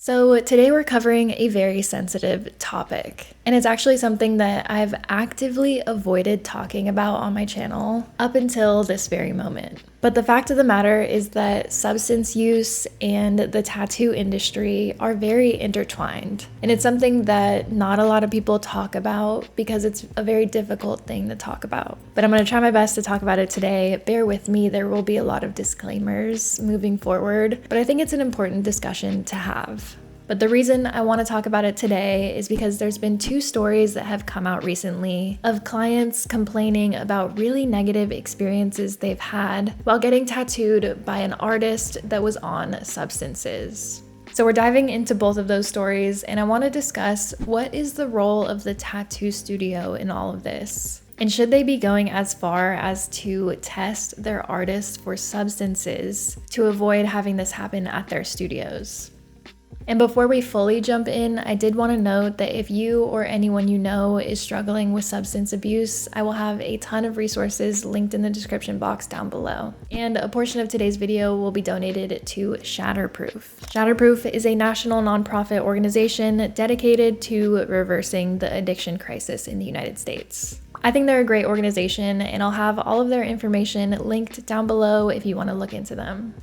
So today we're covering a very sensitive topic, and it's actually something that I've actively avoided talking about on my channel up until this very moment. But the fact of the matter is that substance use and the tattoo industry are very intertwined, and it's something that not a lot of people talk about because it's a very difficult thing to talk about. But I'm going to try my best to talk about it today. Bear with me, there will be a lot of disclaimers moving forward, but I think it's an important discussion to have. But the reason I want to talk about it today is because there's been two stories that have come out recently of clients complaining about really negative experiences they've had while getting tattooed by an artist that was on substances. So we're diving into both of those stories, and I want to discuss what is the role of the tattoo studio in all of this. And should they be going as far as to test their artists for substances to avoid having this happen at their studios? And before we fully jump in, I did want to note that if you or anyone you know is struggling with substance abuse, I will have a ton of resources linked in the description box down below. And a portion of today's video will be donated to Shatterproof. Shatterproof is a national nonprofit organization dedicated to reversing the addiction crisis in the United States. I think they're a great organization, and I'll have all of their information linked down below if you want to look into them.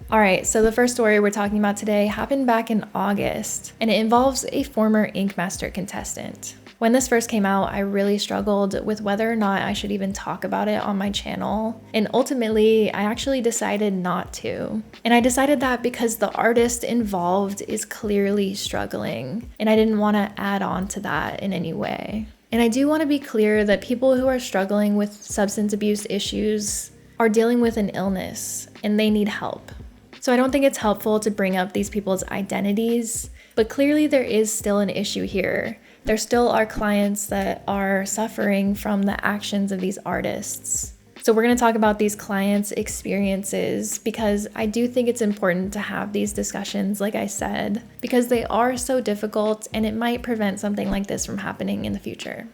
Alright, so the first story we're talking about today happened back in August, and it involves a former Ink Master contestant. When this first came out, I really struggled with whether or not I should even talk about it on my channel, and ultimately, I actually decided not to. And I decided that because the artist involved is clearly struggling, and I didn't want to add on to that in any way. And I do want to be clear that people who are struggling with substance abuse issues are dealing with an illness, and they need help. So I don't think it's helpful to bring up these people's identities, but clearly there is still an issue here. There still are clients that are suffering from the actions of these artists. So we're going to talk about these clients' experiences because I do think it's important to have these discussions, like I said, because they are so difficult and it might prevent something like this from happening in the future.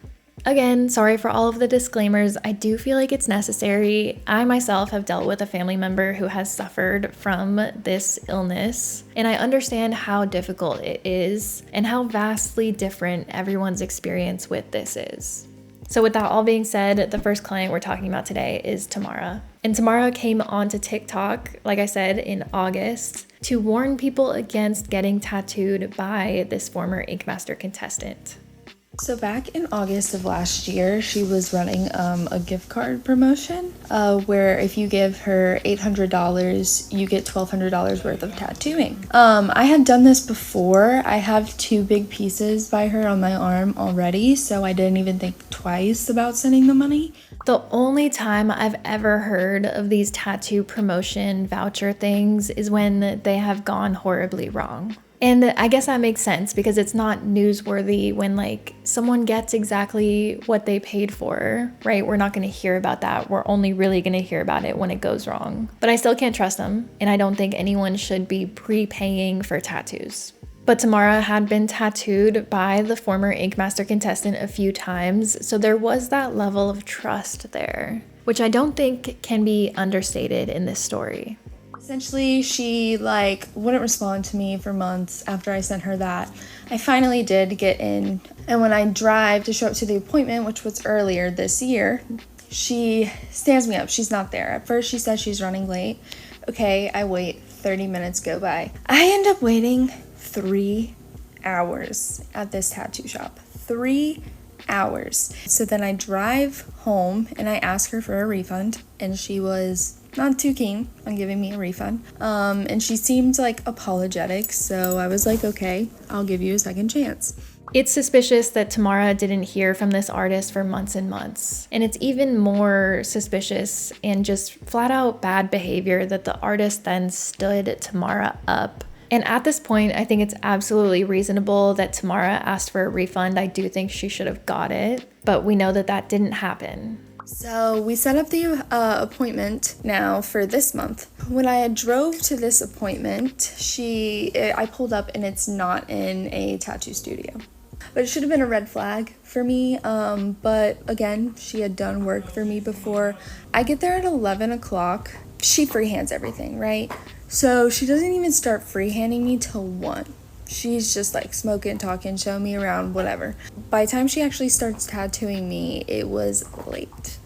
Again, sorry for all of the disclaimers. I do feel like it's necessary. I myself have dealt with a family member who has suffered from this illness, and I understand how difficult it is and how vastly different everyone's experience with this is. So with that all being said, the first client we're talking about today is Tamara. And Tamara came onto TikTok, like I said, in August to warn people against getting tattooed by this former Ink Master contestant. So back in August of last year, she was running a gift card promotion where if you give her $800, you get $1,200 worth of tattooing. I had done this before. I have 2 big pieces by her on my arm already, so I didn't even think twice about sending the money. The only time I've ever heard of these tattoo promotion voucher things is when they have gone horribly wrong. And I guess that makes sense because it's not newsworthy when like someone gets exactly what they paid for, right? We're not going to hear about that. We're only really going to hear about it when it goes wrong. But I still can't trust them, and I don't think anyone should be prepaying for tattoos. But Tamara had been tattooed by the former Ink Master contestant a few times, so there was that level of trust there, which I don't think can be understated in this story. Essentially, she wouldn't respond to me for months after I sent her that. I finally did get in, and when I drive to show up to the appointment, which was earlier this year, she stands me up. She's not there. At first, she says she's running late. Okay, I wait. 30 minutes go by. I end up waiting 3 hours at this tattoo shop. 3 hours. So then I drive home, and I ask her for a refund, and she was not too keen on giving me a refund. And she seemed apologetic, so I was like, okay, I'll give you a second chance. It's suspicious that Tamara didn't hear from this artist for months and months. And it's even more suspicious and just flat out bad behavior that the artist then stood Tamara up. And at this point, I think it's absolutely reasonable that Tamara asked for a refund. I do think she should have got it, but we know that that didn't happen. So we set up the appointment now for this month. When I drove to this appointment, I pulled up and it's not in a tattoo studio. But it should have been a red flag for me. But again, she had done work for me before. I get there at 11 o'clock. She freehands everything, right? So she doesn't even start freehanding me till 1. She's just like smoking, talking, showing me around, whatever. By the time she actually starts tattooing me, it was late.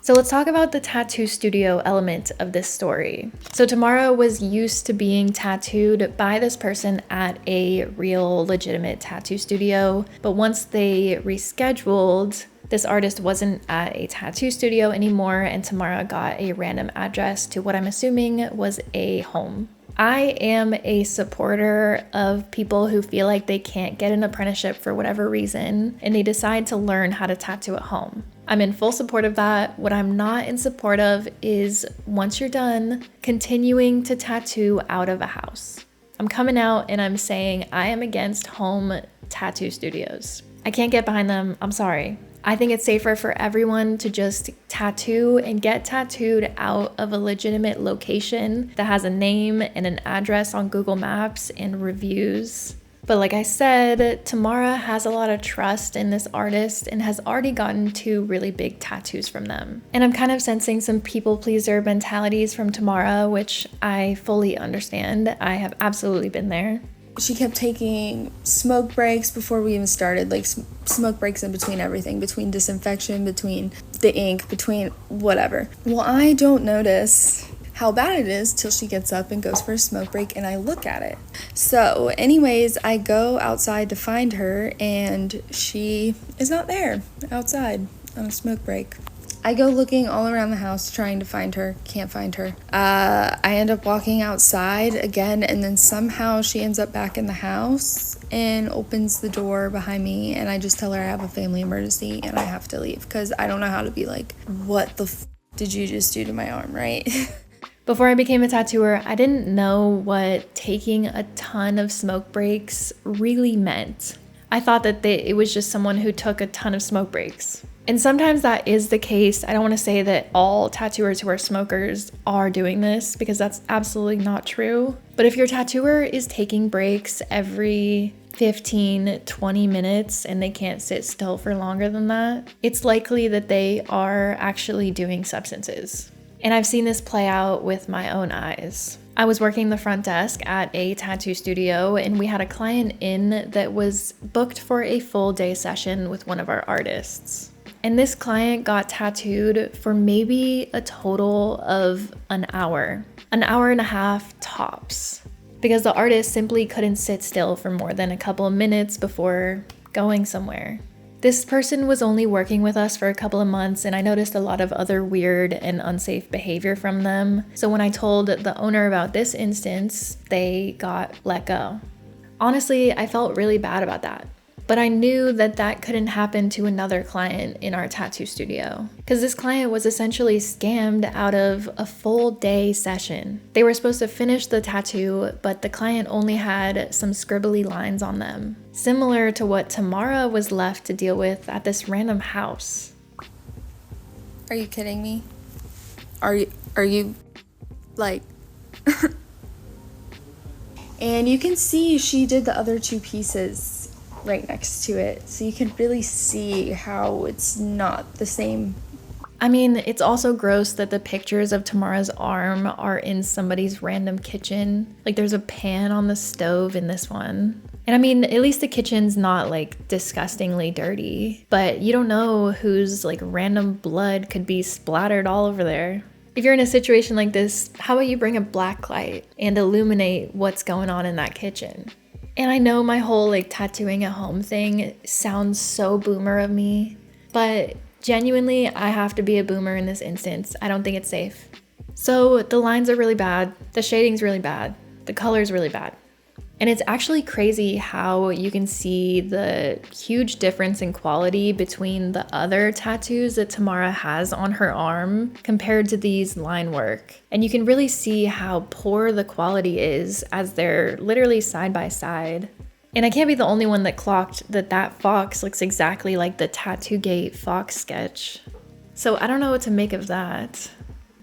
So let's talk about the tattoo studio element of this story. So Tamara was used to being tattooed by this person at a real legitimate tattoo studio, but once they rescheduled, this artist wasn't at a tattoo studio anymore, and Tamara got a random address to what I'm assuming was a home. I am a supporter of people who feel like they can't get an apprenticeship for whatever reason, and they decide to learn how to tattoo at home. I'm in full support of that. What I'm not in support of is, once you're done, continuing to tattoo out of a house. I'm coming out and I'm saying I am against home tattoo studios. I can't get behind them. I'm sorry. I think it's safer for everyone to just tattoo and get tattooed out of a legitimate location that has a name and an address on Google Maps and reviews. But like I said, Tamara has a lot of trust in this artist and has already gotten 2 really big tattoos from them. And I'm kind of sensing some people pleaser mentalities from Tamara, which I fully understand. I have absolutely been there. She kept taking smoke breaks before we even started, like smoke breaks in between everything, between disinfection, between the ink, between whatever. Well, I don't notice how bad it is till she gets up and goes for a smoke break and I look at it. So anyways, I go outside to find her and she is not there outside on a smoke break. I go looking all around the house trying to find her, can't find her. I end up walking outside again and then somehow she ends up back in the house and opens the door behind me and I just tell her I have a family emergency and I have to leave because I don't know how to be like, what the did you just do to my arm, right? Before I became a tattooer, I didn't know what taking a ton of smoke breaks really meant. I thought that it was just someone who took a ton of smoke breaks. And sometimes that is the case. I don't want to say that all tattooers who are smokers are doing this because that's absolutely not true. But if your tattooer is taking breaks every 15, 20 minutes and they can't sit still for longer than that, it's likely that they are actually doing substances. And I've seen this play out with my own eyes. I was working the front desk at a tattoo studio and we had a client in that was booked for a full day session with one of our artists. And this client got tattooed for maybe a total of an hour and a half tops, because the artist simply couldn't sit still for more than a couple of minutes before going somewhere. This person was only working with us for a couple of months and I noticed a lot of other weird and unsafe behavior from them. So when I told the owner about this instance, they got let go. Honestly, I felt really bad about that. But I knew that that couldn't happen to another client in our tattoo studio because this client was essentially scammed out of a full day session. They were supposed to finish the tattoo, but the client only had some scribbly lines on them, similar to what Tamara was left to deal with at this random house. Are you kidding me? Are you like And you can see she did the other 2 pieces right next to it, so you can really see how it's not the same. I mean, it's also gross that the pictures of Tamara's arm are in somebody's random kitchen. Like there's a pan on the stove in this one. And I mean, at least the kitchen's not like disgustingly dirty, but you don't know whose like random blood could be splattered all over there. If you're in a situation like this, how about you bring a black light and illuminate what's going on in that kitchen? And I know my whole like tattooing at home thing sounds so boomer of me, but genuinely I have to be a boomer in this instance. I don't think it's safe. So the lines are really bad, the shading's really bad, the color's really bad. And it's actually crazy how you can see the huge difference in quality between the other tattoos that Tamara has on her arm compared to these line work. And you can really see how poor the quality is as they're literally side by side. And I can't be the only one that clocked that fox looks exactly like the Tattoo Gate fox sketch. So I don't know what to make of that.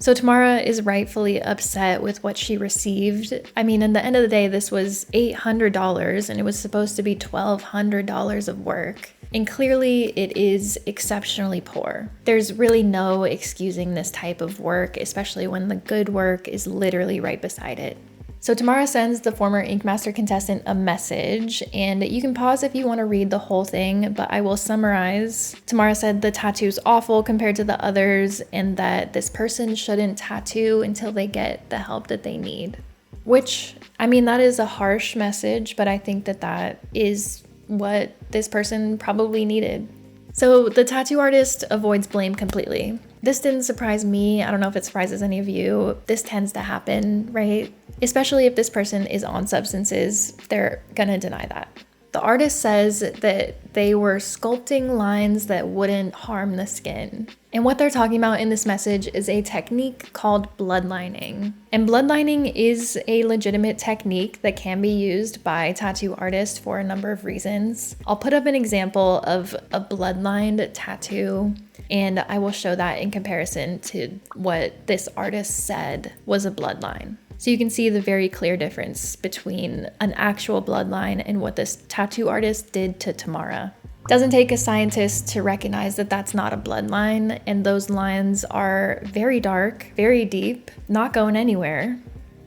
So Tamara is rightfully upset with what she received. I mean, in the end of the day, this was $800 and it was supposed to be $1,200 of work. And clearly it is exceptionally poor. There's really no excusing this type of work, especially when the good work is literally right beside it. So Tamara sends the former Ink Master contestant a message, and you can pause if you want to read the whole thing, but I will summarize. Tamara said the tattoo's awful compared to the others, and that this person shouldn't tattoo until they get the help that they need. Which, I mean, that is a harsh message, but I think that that is what this person probably needed. So the tattoo artist avoids blame completely. This didn't surprise me. I don't know if it surprises any of you. This tends to happen, right? Especially if this person is on substances, they're gonna deny that. The artist says that they were sculpting lines that wouldn't harm the skin. And what they're talking about in this message is a technique called bloodlining. And bloodlining is a legitimate technique that can be used by tattoo artists for a number of reasons. I'll put up an example of a bloodlined tattoo, and I will show that in comparison to what this artist said was a bloodline. So you can see the very clear difference between an actual bloodline and what this tattoo artist did to Tamara. Doesn't take a scientist to recognize that that's not a bloodline, and those lines are very dark, very deep, not going anywhere.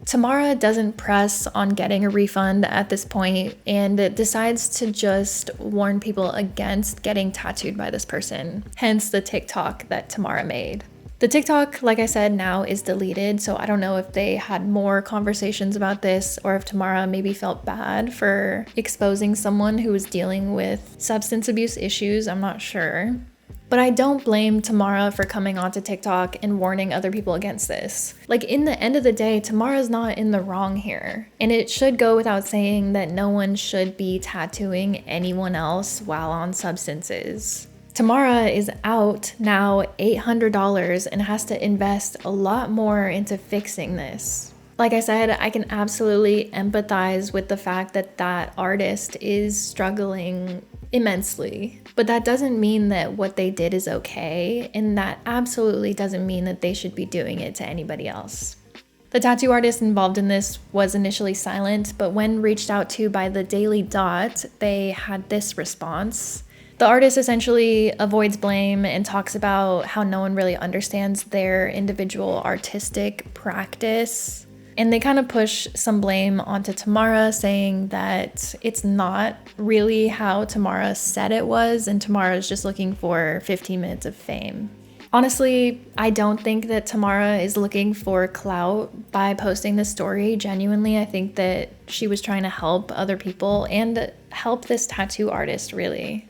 Tamara doesn't press on getting a refund at this point and decides to just warn people against getting tattooed by this person, hence the TikTok that Tamara made. The TikTok, like I said, now is deleted, so I don't know if they had more conversations about this or if Tamara maybe felt bad for exposing someone who was dealing with substance abuse issues. I'm not sure. But I don't blame Tamara for coming onto TikTok and warning other people against this. Like, in the end of the day, Tamara's not in the wrong here. And it should go without saying that no one should be tattooing anyone else while on substances. Tamara is out now $800 and has to invest a lot more into fixing this. Like I said, I can absolutely empathize with the fact that that artist is struggling immensely. But that doesn't mean that what they did is okay, and that absolutely doesn't mean that they should be doing it to anybody else. The tattoo artist involved in this was initially silent, but when reached out to by the Daily Dot, they had this response. The artist essentially avoids blame and talks about how no one really understands their individual artistic practice. And they kind of push some blame onto Tamara, saying that it's not really how Tamara said it was, and Tamara is just looking for 15 minutes of fame. Honestly, I don't think that Tamara is looking for clout by posting this story. Genuinely, I think that she was trying to help other people and help this tattoo artist, really.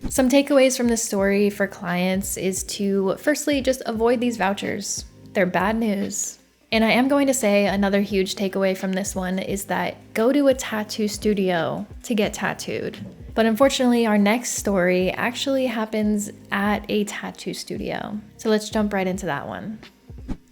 Some takeaways from this story for clients is to firstly just avoid these vouchers. They're bad news. And I am going to say another huge takeaway from this one is that go to a tattoo studio to get tattooed. But unfortunately, our next story actually happens at a tattoo studio. So let's jump right into that one.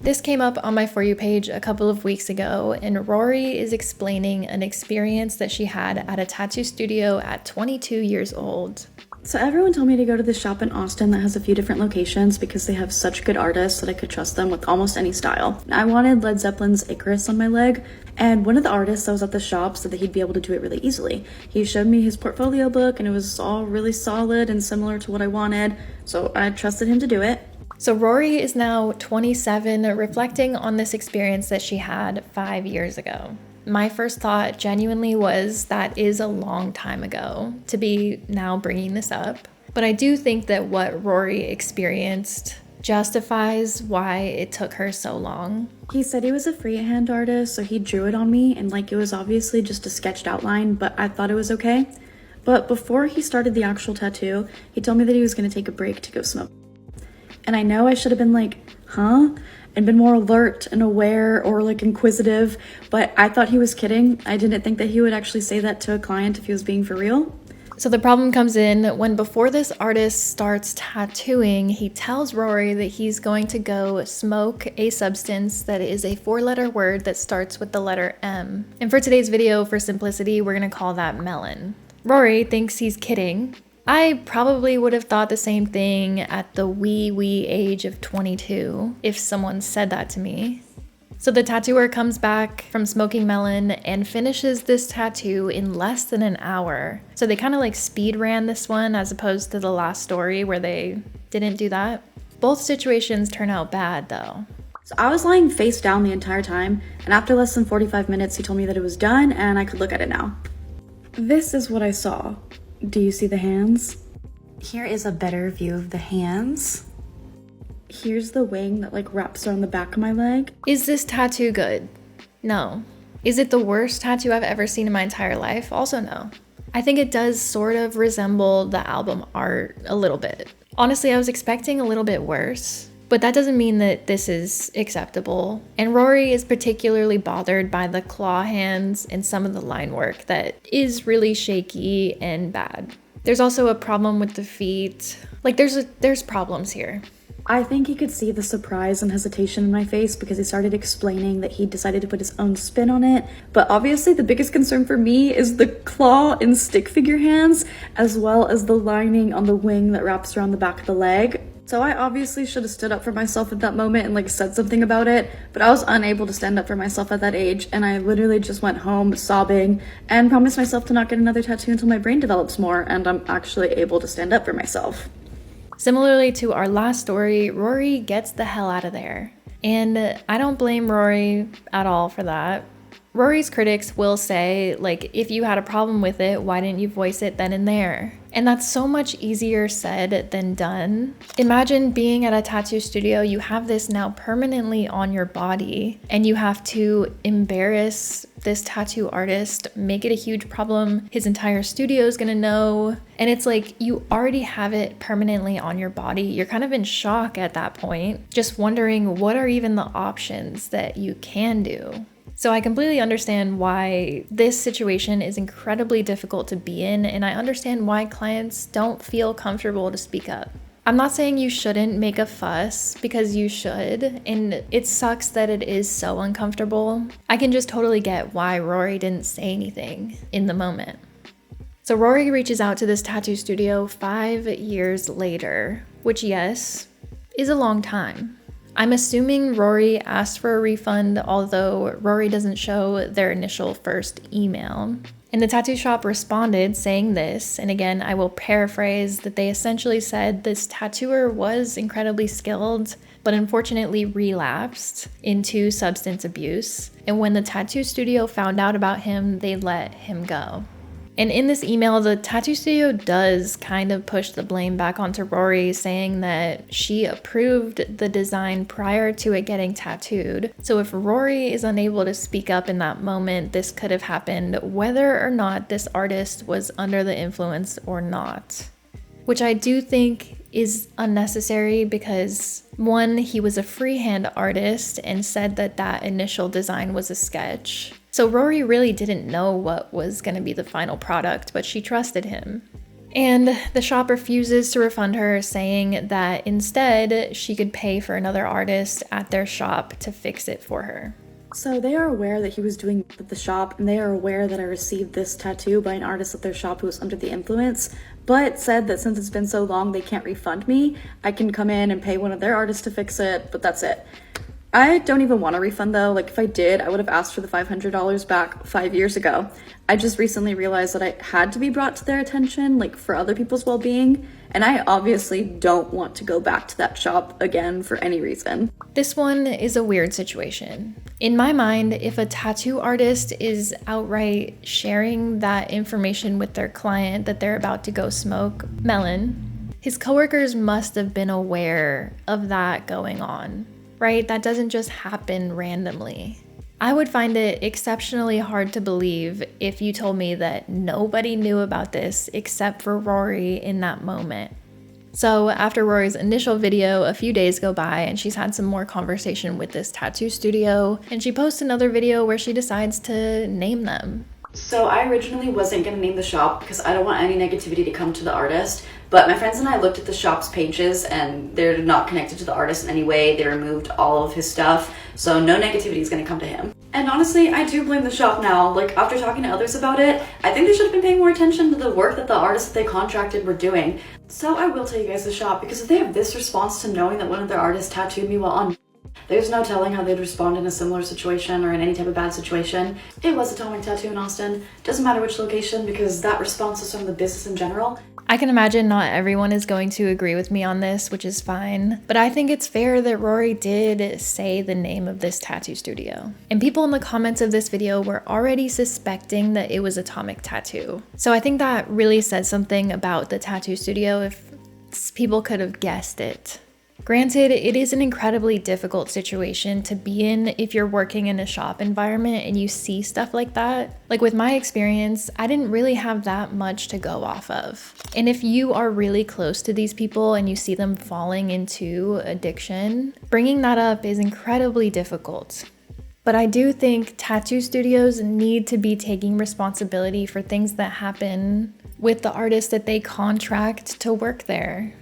This came up on my For You page a couple of weeks ago, and Rory is explaining an experience that she had at a tattoo studio at 22 years old. So everyone told me to go to this shop in Austin that has a few different locations because they have such good artists that I could trust them with almost any style. I wanted Led Zeppelin's Icarus on my leg, and one of the artists that was at the shop said that he'd be able to do it really easily. He showed me his portfolio book and it was all really solid and similar to what I wanted, so I trusted him to do it. So Rory is now 27, reflecting on this experience that she had 5 years ago. My first thought genuinely was that is a long time ago to be now bringing this up. But I do think that what Rory experienced justifies why it took her so long. He said he was a freehand artist, so he drew it on me, and like it was obviously just a sketched outline, but I thought it was okay. But before he started the actual tattoo, he told me that he was going to take a break to go smoke. And I know I should have been like, huh? And been more alert and aware or like inquisitive, but I thought he was kidding. I didn't think that he would actually say that to a client if he was being for real. So the problem comes in when before this artist starts tattooing, he tells Rory that he's going to go smoke a substance that is a 4-letter word that starts with the letter M. And for today's video, for simplicity, we're gonna call that melon. Rory thinks he's kidding. I probably would have thought the same thing at the wee age of 22 if someone said that to me. So the tattooer comes back from smoking melon and finishes this tattoo in less than an hour. So they kind of like speed ran this one as opposed to the last story where they didn't do that. Both situations turn out bad though. So I was lying face down the entire time, and after less than 45 minutes, he told me that it was done and I could look at it now. This is what I saw. Do you see the hands? Here is a better view of the hands. Here's the wing that like wraps around the back of my leg. Is this tattoo good? No. Is it the worst tattoo I've ever seen in my entire life? Also no. I think it does sort of resemble the album art a little bit. Honestly, I was expecting a little bit worse, but that doesn't mean that this is acceptable. And Rory is particularly bothered by the claw hands and some of the line work that is really shaky and bad. There's also a problem with the feet. Like there's problems here. I think he could see the surprise and hesitation in my face because he started explaining that he decided to put his own spin on it. But obviously the biggest concern for me is the claw and stick figure hands, as well as the lining on the wing that wraps around the back of the leg. So I obviously should have stood up for myself at that moment and like said something about it, but I was unable to stand up for myself at that age, and I literally just went home sobbing and promised myself to not get another tattoo until my brain develops more and I'm actually able to stand up for myself. Similarly to our last story, Rory gets the hell out of there. And I don't blame Rory at all for that. Rory's critics will say, like, if you had a problem with it, why didn't you voice it then and there? And that's so much easier said than done. Imagine being at a tattoo studio, you have this now permanently on your body, and you have to embarrass this tattoo artist, make it a huge problem. His entire studio is gonna know. And it's like, you already have it permanently on your body. You're kind of in shock at that point, just wondering what are even the options that you can do. So I completely understand why this situation is incredibly difficult to be in, and I understand why clients don't feel comfortable to speak up. I'm not saying you shouldn't make a fuss, because you should, and it sucks that it is so uncomfortable. I can just totally get why Rory didn't say anything in the moment. So Rory reaches out to this tattoo studio 5 years later, which, yes, is a long time. I'm assuming Rory asked for a refund, although Rory doesn't show their initial first email. And the tattoo shop responded saying this, and again, I will paraphrase, that they essentially said this tattooer was incredibly skilled, but unfortunately relapsed into substance abuse. And when the tattoo studio found out about him, they let him go. And in this email, the tattoo studio does kind of push the blame back onto Rory, saying that she approved the design prior to it getting tattooed. So if Rory is unable to speak up in that moment, this could have happened whether or not this artist was under the influence or not. Which I do think is unnecessary because, one, he was a freehand artist and said that that initial design was a sketch. So Rory really didn't know what was going to be the final product, but she trusted him. And the shop refuses to refund her, saying that instead she could pay for another artist at their shop to fix it for her. So they are aware that he was doing it at the shop, and they are aware that I received this tattoo by an artist at their shop who was under the influence, but said that since it's been so long they can't refund me. I can come in and pay one of their artists to fix it, but that's it. I don't even want a refund though. Like, if I did, I would have asked for the $500 back 5 years ago. I just recently realized that I had to be brought to their attention, like, for other people's well-being, and I obviously don't want to go back to that shop again for any reason. This one is a weird situation. In my mind, if a tattoo artist is outright sharing that information with their client that they're about to go smoke melon, his coworkers must have been aware of that going on. Right? That doesn't just happen randomly. I would find it exceptionally hard to believe if you told me that nobody knew about this except for Rory in that moment. So after Rory's initial video, a few days go by and she's had some more conversation with this tattoo studio, and she posts another video where she decides to name them. So I originally wasn't going to name the shop because I don't want any negativity to come to the artist, but my friends and I looked at the shop's pages and they're not connected to the artist in any way. They removed all of his stuff, so no negativity is going to come to him. And honestly, I do blame the shop now. Like, after talking to others about it, I think they should have been paying more attention to the work that the artists that they contracted were doing. So I will tell you guys the shop, because if they have this response to knowing that one of their artists tattooed me while on, There's no telling how they'd respond in a similar situation or in any type of bad situation. It was Atomic Tattoo in Austin. Doesn't matter which location because that response is from the business in general. I can imagine not everyone is going to agree with me on this, which is fine, but I think it's fair that Rory did say the name of this tattoo studio. And people in the comments of this video were already suspecting that it was Atomic Tattoo. So I think that really says something about the tattoo studio if people could have guessed it. Granted, it is an incredibly difficult situation to be in if you're working in a shop environment and you see stuff like that. Like with my experience, I didn't really have that much to go off of. And if you are really close to these people and you see them falling into addiction, bringing that up is incredibly difficult. But I do think tattoo studios need to be taking responsibility for things that happen with the artists that they contract to work there.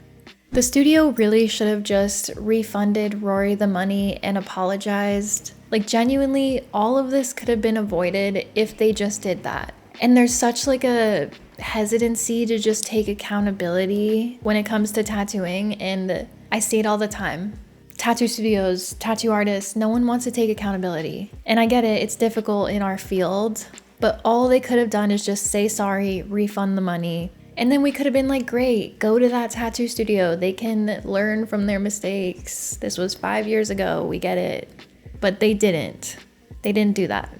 The studio really should have just refunded Rory the money and apologized. Like genuinely, all of this could have been avoided if they just did that. And there's such like a hesitancy to just take accountability when it comes to tattooing, and I see it all the time. Tattoo studios, tattoo artists, no one wants to take accountability. And I get it, it's difficult in our field, but all they could have done is just say sorry, refund the money. And then we could have been like, great, go to that tattoo studio. They can learn from their mistakes. This was 5 years ago, we get it. But they didn't. They didn't do that.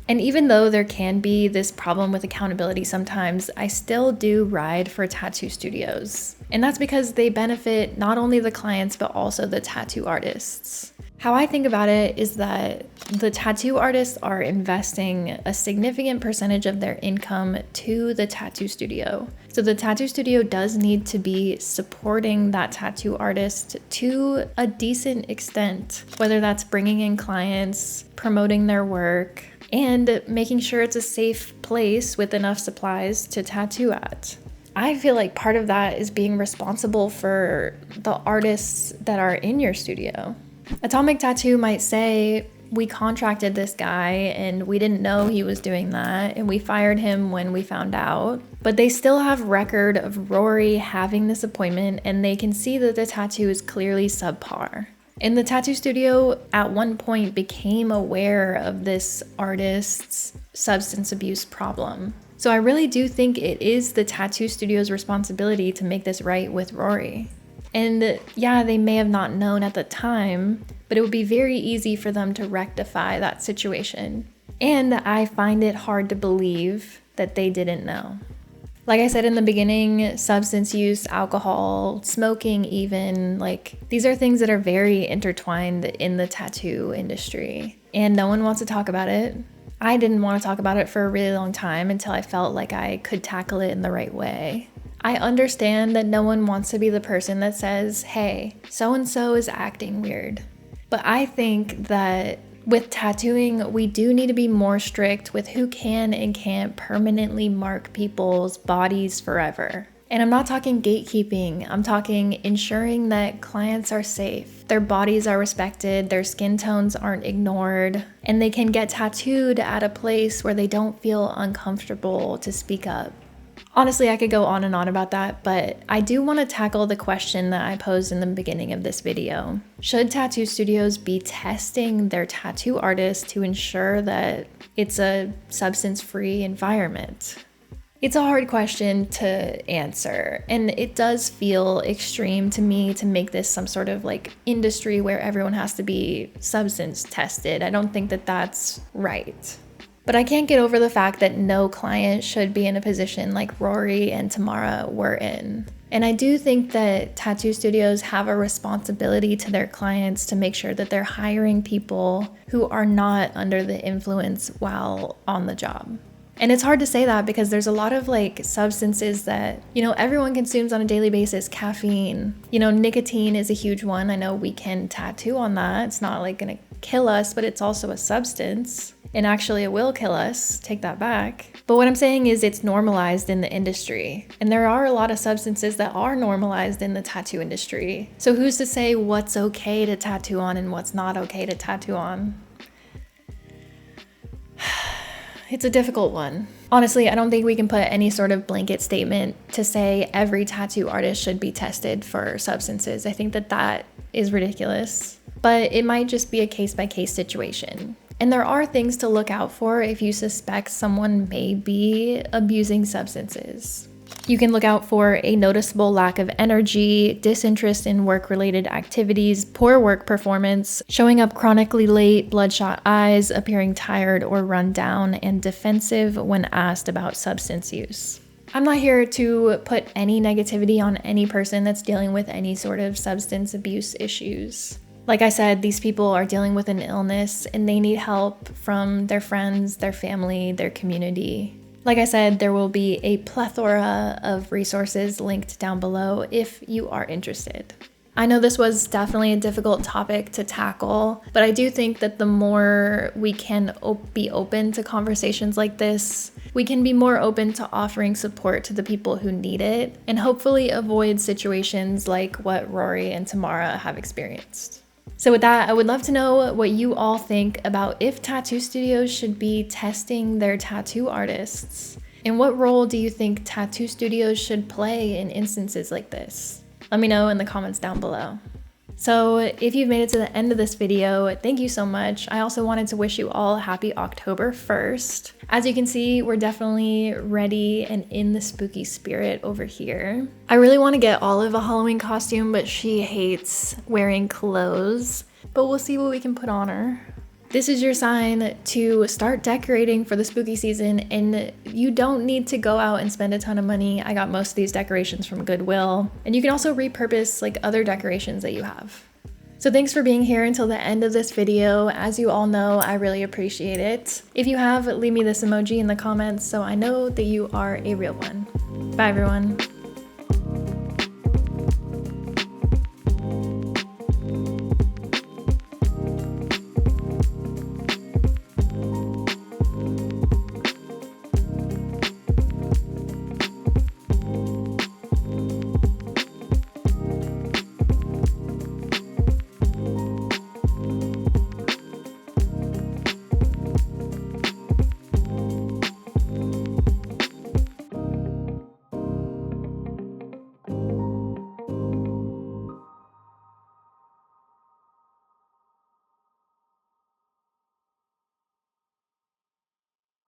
And even though there can be this problem with accountability sometimes, I still do ride for tattoo studios. And that's because they benefit not only the clients, but also the tattoo artists. How I think about it is that the tattoo artists are investing a significant percentage of their income to the tattoo studio. So the tattoo studio does need to be supporting that tattoo artist to a decent extent, whether that's bringing in clients, promoting their work, and making sure it's a safe place with enough supplies to tattoo at. I feel like part of that is being responsible for the artists that are in your studio. Atomic Tattoo might say, we contracted this guy and we didn't know he was doing that and we fired him when we found out. But they still have record of Rory having this appointment and they can see that the tattoo is clearly subpar. And the tattoo studio at one point became aware of this artist's substance abuse problem. So I really do think it is the tattoo studio's responsibility to make this right with Rory. And yeah, they may have not known at the time, but it would be very easy for them to rectify that situation. And I find it hard to believe that they didn't know. Like I said in the beginning, substance use, alcohol, smoking even, like these are things that are very intertwined in the tattoo industry. And no one wants to talk about it. I didn't want to talk about it for a really long time until I felt like I could tackle it in the right way. I understand that no one wants to be the person that says, hey, so-and-so is acting weird. But I think that with tattooing, we do need to be more strict with who can and can't permanently mark people's bodies forever. And I'm not talking gatekeeping, I'm talking ensuring that clients are safe, their bodies are respected, their skin tones aren't ignored, and they can get tattooed at a place where they don't feel uncomfortable to speak up. Honestly, I could go on and on about that, but I do want to tackle the question that I posed in the beginning of this video. Should tattoo studios be testing their tattoo artists to ensure that it's a substance-free environment? It's a hard question to answer, and it does feel extreme to me to make this some sort of like industry where everyone has to be substance tested. I don't think that that's right. But I can't get over the fact that no client should be in a position like Rory and Tamara were in. And I do think that tattoo studios have a responsibility to their clients to make sure that they're hiring people who are not under the influence while on the job. And it's hard to say that because there's a lot of like substances that, everyone consumes on a daily basis. Caffeine, nicotine is a huge one. I know we can tattoo on that. It's not like gonna kill us, but it's also a substance. And actually it will kill us, take that back. But what I'm saying is it's normalized in the industry. And there are a lot of substances that are normalized in the tattoo industry. So who's to say what's okay to tattoo on and what's not okay to tattoo on? It's a difficult one. Honestly, I don't think we can put any sort of blanket statement to say every tattoo artist should be tested for substances. I think that is ridiculous. but it might just be a case-by-case situation. And there are things to look out for if you suspect someone may be abusing substances. You can look out for a noticeable lack of energy, disinterest in work-related activities, poor work performance, showing up chronically late, bloodshot eyes, appearing tired or run down, and defensive when asked about substance use. I'm not here to put any negativity on any person that's dealing with any sort of substance abuse issues. Like I said, these people are dealing with an illness and they need help from their friends, their family, their community. Like I said, there will be a plethora of resources linked down below if you are interested. I know this was definitely a difficult topic to tackle, but I do think that the more we can be open to conversations like this, we can be more open to offering support to the people who need it and hopefully avoid situations like what Rory and Tamara have experienced. So with that, I would love to know what you all think about if tattoo studios should be testing their tattoo artists. And what role do you think tattoo studios should play in instances like this? Let me know in the comments down below. So if you've made it to the end of this video, thank you so much. I also wanted to wish you all happy October 1st. As you can see, we're definitely ready and in the spooky spirit over here. I really want to get Olive a Halloween costume, but she hates wearing clothes. But we'll see what we can put on her. This is your sign to start decorating for the spooky season, and you don't need to go out and spend a ton of money. I got most of these decorations from Goodwill, and you can also repurpose like other decorations that you have. So thanks for being here until the end of this video. As you all know, I really appreciate it. If you have, leave me this emoji in the comments so I know that you are a real one. Bye everyone.